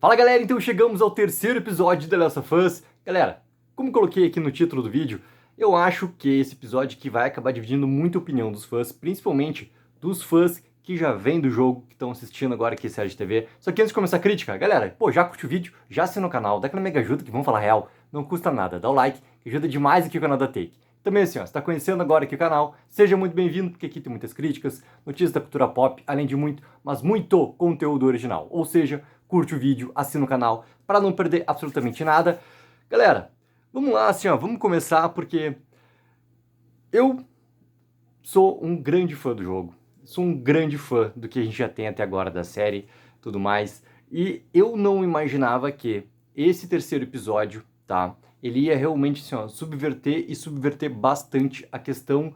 Fala galera, então chegamos ao terceiro episódio de The Last of Us. Galera, como coloquei aqui no título do vídeo, eu acho que esse episódio que vai acabar dividindo muita opinião dos fãs, principalmente dos fãs que já vêm do jogo, que estão assistindo agora aqui série de TV. Só que antes de começar a crítica, galera, já curte o vídeo, já assina o canal, dá aquela mega ajuda que vamos falar real, não custa nada, dá o like, que ajuda demais aqui o canal da Take. Também assim, ó, você tá conhecendo agora aqui o canal, seja muito bem-vindo, porque aqui tem muitas críticas, notícias da cultura pop, além de muito, mas muito conteúdo original. Ou seja, curte o vídeo, assina o canal, para não perder absolutamente nada. Galera, vamos lá, assim, ó, vamos começar, porque eu sou um grande fã do jogo, sou um grande fã do que a gente já tem até agora da série, tudo mais, e eu não imaginava que esse terceiro episódio, tá, ele ia realmente, assim, ó, subverter bastante a questão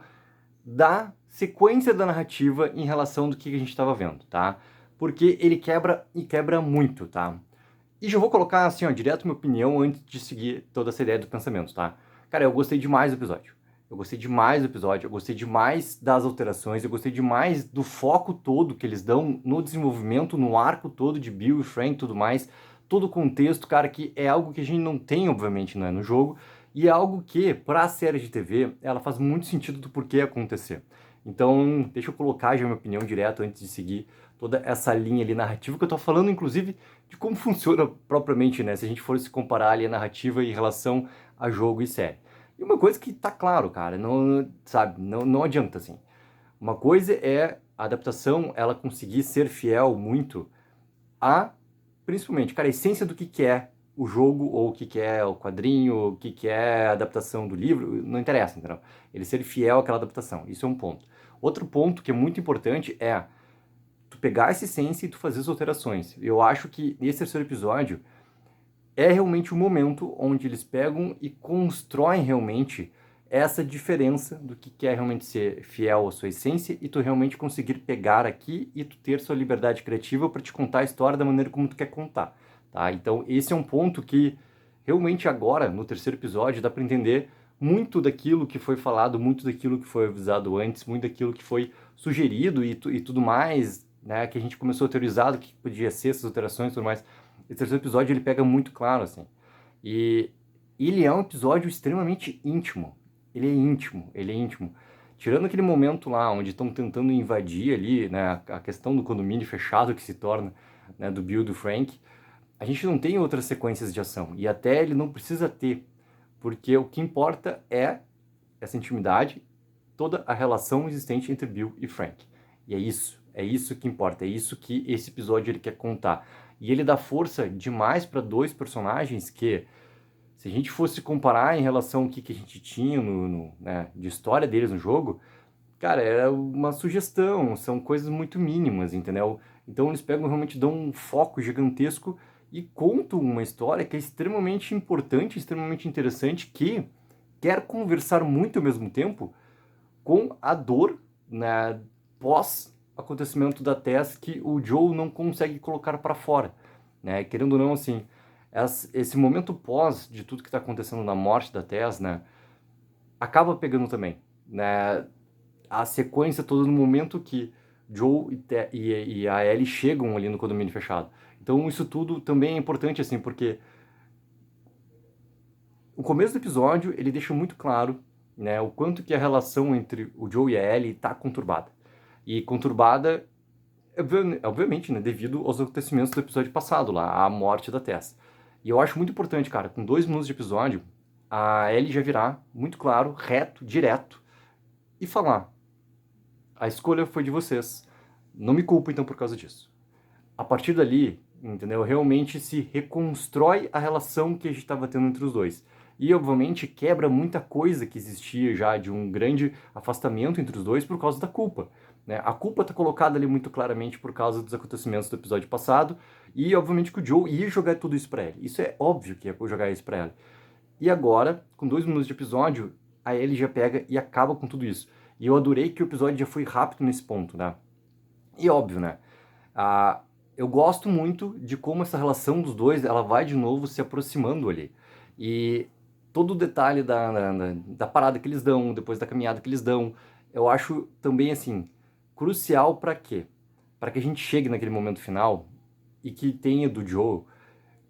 da sequência da narrativa em relação do que a gente estava vendo, tá? Porque ele quebra e quebra muito, tá? E já vou colocar, assim, ó, direto minha opinião antes de seguir toda essa ideia do pensamento, tá? Cara, eu gostei demais do episódio. Eu gostei demais do episódio, eu gostei demais das alterações, eu gostei demais do foco todo que eles dão no desenvolvimento, no arco todo de Bill e Frank e tudo mais. Todo o contexto, cara, que é algo que a gente não tem, obviamente, né, no jogo. E é algo que, para a série de TV, ela faz muito sentido do porquê acontecer. Então, deixa eu colocar já minha opinião direto antes de seguir toda essa linha ali narrativa que eu tô falando, inclusive, de como funciona propriamente, né? Se a gente for se comparar ali a narrativa em relação a jogo e série. E uma coisa que tá claro, cara, não, sabe, não adianta, assim. Uma coisa é a adaptação, ela conseguir ser fiel muito a, principalmente, cara, a essência do que é o jogo, ou o que é o quadrinho, o que é a adaptação do livro, não interessa, entendeu? Ele ser fiel àquela adaptação, isso é um ponto. Outro ponto que é muito importante é tu pegar essa essência e tu fazer as alterações. Eu acho que nesse terceiro episódio é realmente o momento onde eles pegam e constroem realmente essa diferença do que é realmente ser fiel à sua essência e tu realmente conseguir pegar aqui e tu ter sua liberdade criativa para te contar a história da maneira como tu quer contar, tá? Então esse é um ponto que realmente agora, no terceiro episódio, dá para entender muito daquilo que foi falado, muito daquilo que foi avisado antes, muito daquilo que foi sugerido e tudo mais, né, que a gente começou a teorizar do que podia ser essas alterações e tudo mais. Esse terceiro episódio ele pega muito claro, assim. E ele é um episódio extremamente íntimo. Ele é íntimo, ele é íntimo. Tirando aquele momento lá onde estão tentando invadir ali, né, a questão do condomínio fechado que se torna, né, do Bill e do Frank, a gente não tem outras sequências de ação. E até ele não precisa ter, porque o que importa é essa intimidade, toda a relação existente entre Bill e Frank. E é isso que importa, é isso que esse episódio ele quer contar. E ele dá força demais para dois personagens que, se a gente fosse comparar em relação ao que a gente tinha né, de história deles no jogo, cara, era uma sugestão, são coisas muito mínimas, entendeu? Então eles pegam realmente dão um foco gigantesco e contam uma história que é extremamente importante, extremamente interessante, que quer conversar muito ao mesmo tempo com a dor, né, pós acontecimento da Tess que o Joe não consegue colocar para fora, né? Querendo ou não, assim, esse momento pós de tudo que está acontecendo na morte da Tess, né, acaba pegando também, né? A sequência toda no momento que Joe e a Ellie chegam ali no condomínio fechado. Então isso tudo também é importante, assim, porque o começo do episódio ele deixa muito claro, né, o quanto que a relação entre o Joe e a Ellie está conturbada. E conturbada, obviamente, né, devido aos acontecimentos do episódio passado, lá, a morte da Tess. E eu acho muito importante, cara, com 2 minutos de episódio, a Ellie já virar muito claro, reto, direto, e falar: a escolha foi de vocês, não me culpo então por causa disso. A partir dali, entendeu? Realmente se reconstrói a relação que a gente estava tendo entre os dois. E, obviamente, quebra muita coisa que existia já de um grande afastamento entre os dois por causa da culpa, né? A culpa está colocada ali muito claramente por causa dos acontecimentos do episódio passado e, obviamente, que o Joe ia jogar tudo isso para ele. Isso é óbvio que ia jogar isso para ela. E agora, com 2 minutos de episódio, a Ellie já pega e acaba com tudo isso. E eu adorei que o episódio já foi rápido nesse ponto, né? E óbvio, né? Ah, eu gosto muito de como essa relação dos dois, ela vai de novo se aproximando ali. E todo o detalhe da parada que eles dão, depois da caminhada que eles dão, eu acho também, assim, crucial para quê? Para que a gente chegue naquele momento final e que tenha do Joe,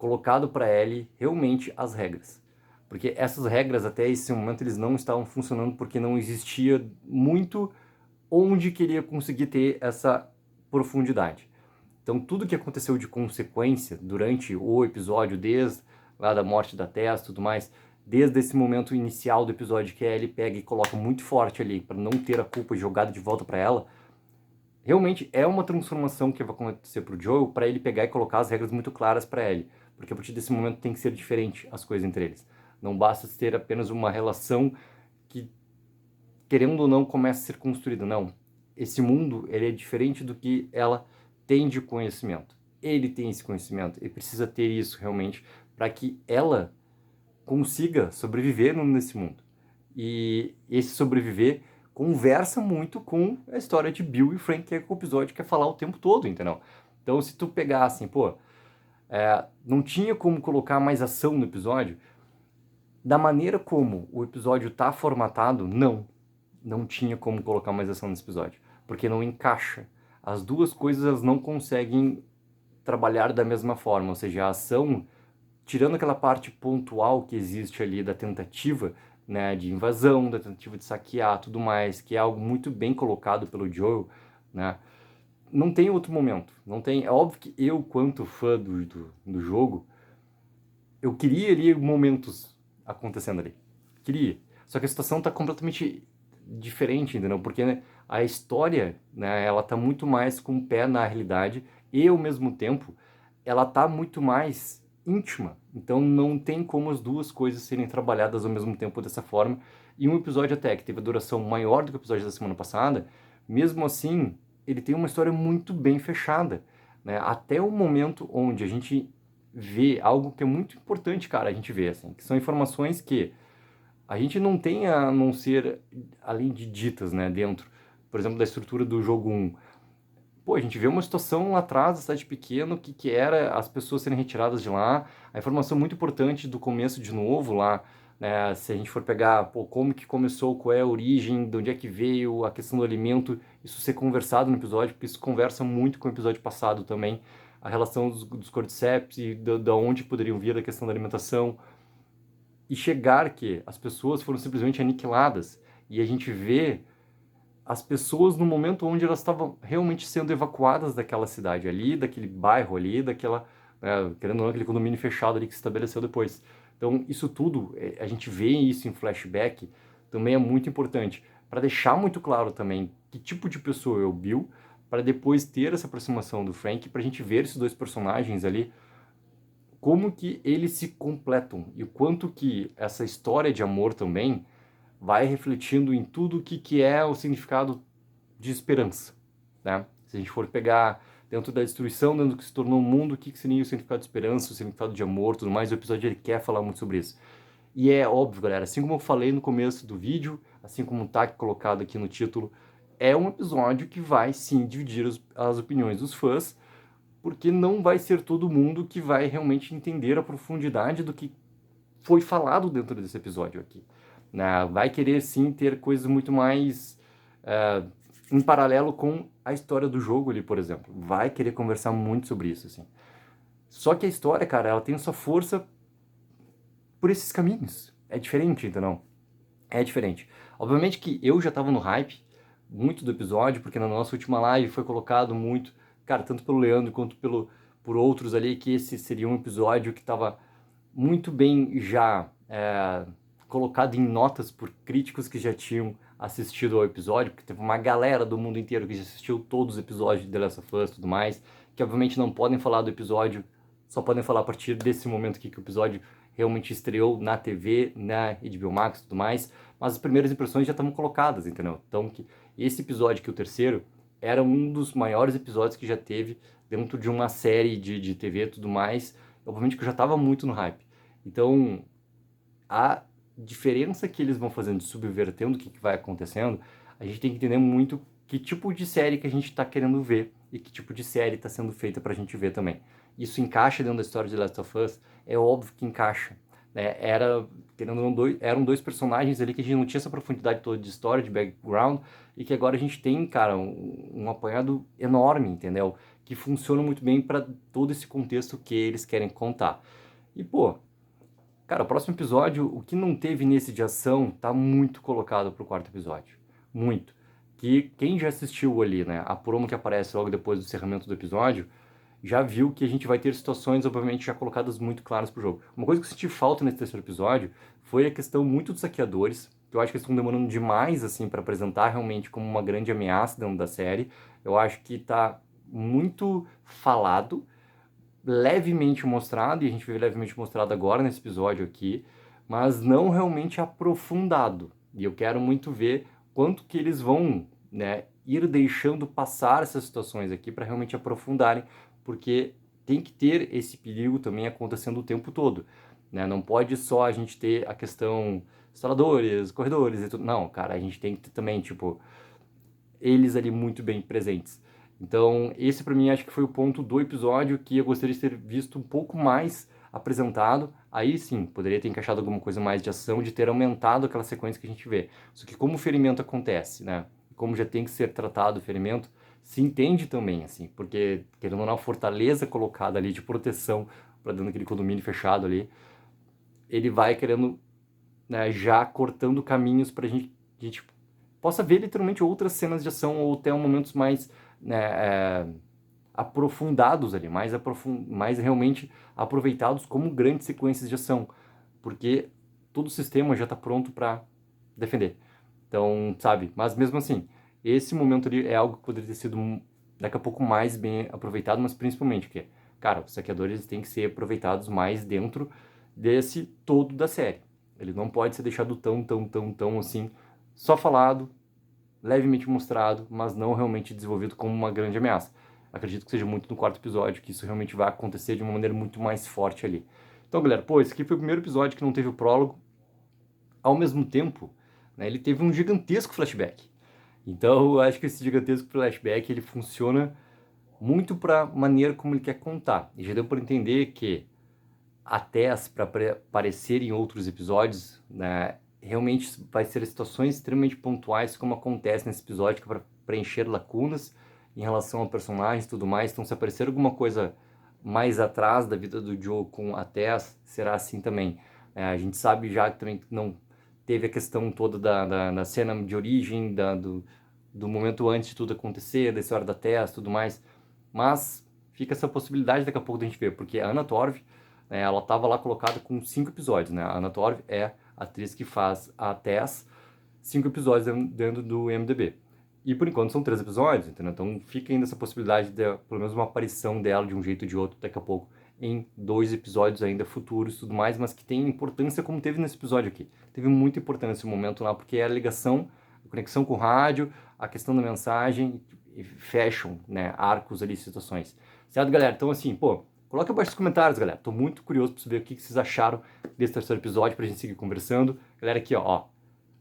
colocado para Ellie realmente as regras. Porque essas regras, até esse momento, eles não estavam funcionando porque não existia muito onde queria conseguir ter essa profundidade. Então, tudo que aconteceu de consequência durante o episódio, desde lá da morte da Tess e tudo mais, desde esse momento inicial do episódio que a Ellie pega e coloca muito forte ali para não ter a culpa jogada de volta para ela, realmente é uma transformação que vai acontecer pro Joel para ele pegar e colocar as regras muito claras para Ellie, porque a partir desse momento tem que ser diferente as coisas entre eles. Não basta ter apenas uma relação que, querendo ou não, começa a ser construída. Não. Esse mundo, ele é diferente do que ela tem de conhecimento. Ele tem esse conhecimento, ele precisa ter isso realmente para que ela consiga sobreviver nesse mundo. E esse sobreviver conversa muito com a história de Bill e Frank, que é o episódio quer falar o tempo todo, entendeu? Então, se tu pegar assim, pô, não tinha como colocar mais ação no episódio, da maneira como o episódio tá formatado, não tinha como colocar mais ação nesse episódio, porque não encaixa. As duas coisas não conseguem trabalhar da mesma forma, ou seja, a ação, tirando aquela parte pontual que existe ali da tentativa, né, de invasão, da tentativa de saquear, tudo mais, que é algo muito bem colocado pelo Joel, né, não tem outro momento, não tem, é óbvio que eu, quanto fã do jogo, eu queria ali momentos acontecendo ali, queria, só que a situação tá completamente diferente, entendeu, porque né, a história, né, ela tá muito mais com o pé na realidade e ao mesmo tempo ela tá muito mais íntima. Então não tem como as duas coisas serem trabalhadas ao mesmo tempo dessa forma. E um episódio até que teve a duração maior do que o episódio da semana passada, mesmo assim, ele tem uma história muito bem fechada, né? Até o momento onde a gente vê algo que é muito importante, cara, a gente vê, assim, que são informações que a gente não tem a não ser, além de ditas, né, dentro, por exemplo, da estrutura do jogo 1. Pô, a gente vê uma situação lá atrás da cidade pequena, que era as pessoas serem retiradas de lá, a informação muito importante do começo de novo lá, né, se a gente for pegar, pô, como que começou, qual é a origem, de onde é que veio, a questão do alimento, isso ser conversado no episódio, porque isso conversa muito com o episódio passado também, a relação dos cordyceps e da onde poderiam vir a questão da alimentação, e chegar que as pessoas foram simplesmente aniquiladas, e a gente vê as pessoas no momento onde elas estavam realmente sendo evacuadas daquela cidade ali, daquele bairro ali, daquela, querendo ou não, aquele condomínio fechado ali que se estabeleceu depois. Então, isso tudo, a gente vê isso em flashback, também é muito importante, para deixar muito claro também que tipo de pessoa é o Bill, para depois ter essa aproximação do Frank, para a gente ver esses dois personagens ali, como que eles se completam, e o quanto que essa história de amor também vai refletindo em tudo o que é o significado de esperança, né? Se a gente for pegar dentro da destruição, dentro do que se tornou o mundo, o que seria o significado de esperança, o significado de amor, tudo mais, o episódio ele quer falar muito sobre isso. E é óbvio, galera, assim como eu falei no começo do vídeo, assim como tá colocado aqui no título, é um episódio que vai sim dividir as opiniões dos fãs, porque não vai ser todo mundo que vai realmente entender a profundidade do que foi falado dentro desse episódio aqui. Né? Vai querer sim ter coisas muito mais em paralelo com a história do jogo ali, por exemplo. Vai querer conversar muito sobre isso, assim. Só que a história, cara, ela tem sua força por esses caminhos. É diferente, entendeu? É diferente. Obviamente que eu já tava no hype muito do episódio, porque na nossa última live foi colocado muito, cara, tanto pelo Leandro quanto por outros ali, que esse seria um episódio que tava muito bem já colocado em notas por críticos que já tinham assistido ao episódio, porque teve uma galera do mundo inteiro que já assistiu todos os episódios de The Last of Us e tudo mais, que obviamente não podem falar do episódio, só podem falar a partir desse momento aqui que o episódio realmente estreou na TV, na HBO Max e tudo mais, mas as primeiras impressões já estavam colocadas, entendeu? Então, que esse episódio, que é o terceiro, era um dos maiores episódios que já teve dentro de uma série de TV e tudo mais, obviamente que eu já estava muito no hype. Então, a diferença que eles vão fazendo, subvertendo o que vai acontecendo, a gente tem que entender muito que tipo de série que a gente está querendo ver e que tipo de série está sendo feita para a gente ver também. Isso encaixa dentro da história de Last of Us? É óbvio que encaixa. Né? Eram dois personagens ali que a gente não tinha essa profundidade toda de história, de background, e que agora a gente tem, cara, um apanhado enorme, entendeu? que funcionam muito bem para todo esse contexto que eles querem contar. E, pô, cara, o próximo episódio, o que não teve nesse de ação, tá muito colocado pro quarto episódio. Muito. Que quem já assistiu ali, né, a promo que aparece logo depois do encerramento do episódio, já viu que a gente vai ter situações, obviamente, já colocadas muito claras pro jogo. Uma coisa que eu senti falta nesse terceiro episódio foi a questão muito dos saqueadores, que eu acho que eles estão demorando demais, assim, para apresentar realmente como uma grande ameaça dentro da série. Eu acho que tá muito falado, levemente mostrado, e a gente vê levemente mostrado agora nesse episódio aqui, mas não realmente aprofundado. E eu quero muito ver quanto que eles vão, né, ir deixando passar essas situações aqui para realmente aprofundarem, porque tem que ter esse perigo também acontecendo o tempo todo, né? Não pode só a gente ter a questão instaladores, corredores e tudo. Não, cara, a gente tem que ter também, tipo, eles ali muito bem presentes. Então, esse para mim acho que foi o ponto do episódio que eu gostaria de ter visto um pouco mais apresentado. Aí sim, poderia ter encaixado alguma coisa mais de ação, de ter aumentado aquela sequência que a gente vê. Só que como o ferimento acontece, né? Como já tem que ser tratado o ferimento, se entende também, assim, porque querendo ou não, a fortaleza colocada ali de proteção para dentro daquele condomínio fechado ali, ele vai querendo, né, já cortando caminhos para a gente possa ver literalmente outras cenas de ação ou até momentos mais, né, aprofundados ali, mais realmente aproveitados como grandes sequências de ação, porque todo o sistema já está pronto para defender. Então, sabe, mas mesmo assim, esse momento ali é algo que poderia ter sido daqui a pouco mais bem aproveitado, mas principalmente que, cara, os saqueadores têm que ser aproveitados mais dentro desse todo da série. Ele não pode ser deixado tão assim, só falado, levemente mostrado, mas não realmente desenvolvido como uma grande ameaça. Acredito que seja muito no quarto episódio que isso realmente vai acontecer de uma maneira muito mais forte ali. Então, galera, pô, esse aqui foi o primeiro episódio que não teve o prólogo. Ao mesmo tempo, né, ele teve um gigantesco flashback. Então, eu acho que esse gigantesco flashback ele funciona muito para a maneira como ele quer contar. E já deu para entender que até para aparecer em outros episódios, né, realmente vai ser situações extremamente pontuais, como acontece nesse episódio, que é para preencher lacunas em relação a personagens e tudo mais. Então, se aparecer alguma coisa mais atrás da vida do Joe com a Tess, será assim também. A gente sabe já que também não teve a questão toda da cena de origem, do momento antes de tudo acontecer, da história da Tess e tudo mais. Mas fica essa possibilidade daqui a pouco da gente ver, porque a Anna Torv, né, ela estava lá colocada com 5 episódios, né? A Anna Torv é a atriz que faz a Tess, 5 episódios dentro do IMDb. E por enquanto são 3 episódios, entendeu? Então fica ainda essa possibilidade de pelo menos uma aparição dela de um jeito ou de outro daqui a pouco em 2 episódios ainda futuros e tudo mais, mas que tem importância como teve nesse episódio aqui. Teve muita importância esse momento lá, porque é a ligação, a conexão com o rádio, a questão da mensagem, e fecham, né, arcos ali, situações. Certo, galera? Então assim, pô, coloca abaixo nos comentários, galera. Tô muito curioso para saber o que vocês acharam desse terceiro episódio pra gente seguir conversando. Galera, aqui, ó,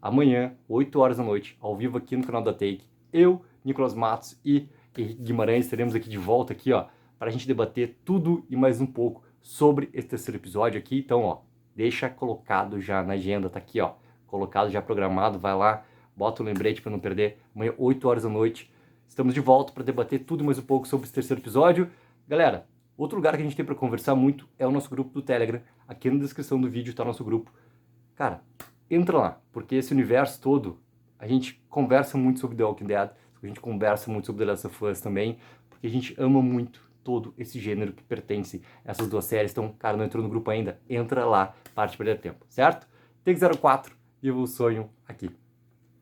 amanhã, 8 horas da noite, ao vivo aqui no canal da Take, eu, Nicolas Matos e Henrique Guimarães estaremos aqui de volta aqui, ó, para a gente debater tudo e mais um pouco sobre esse terceiro episódio aqui. Então, ó, deixa colocado já na agenda, tá aqui, ó, colocado já programado, vai lá, bota o lembrete para não perder. Amanhã, 8 horas da noite, estamos de volta para debater tudo e mais um pouco sobre esse terceiro episódio. Galera, outro lugar que a gente tem para conversar muito é o nosso grupo do Telegram. Aqui na descrição do vídeo tá o nosso grupo. Cara, entra lá, porque esse universo todo, a gente conversa muito sobre The Walking Dead, a gente conversa muito sobre The Last of Us também, porque a gente ama muito todo esse gênero que pertence a essas duas séries. Então, cara, não entrou no grupo ainda? Entra lá, para de perder tempo, certo? Take 04, viva o sonho aqui.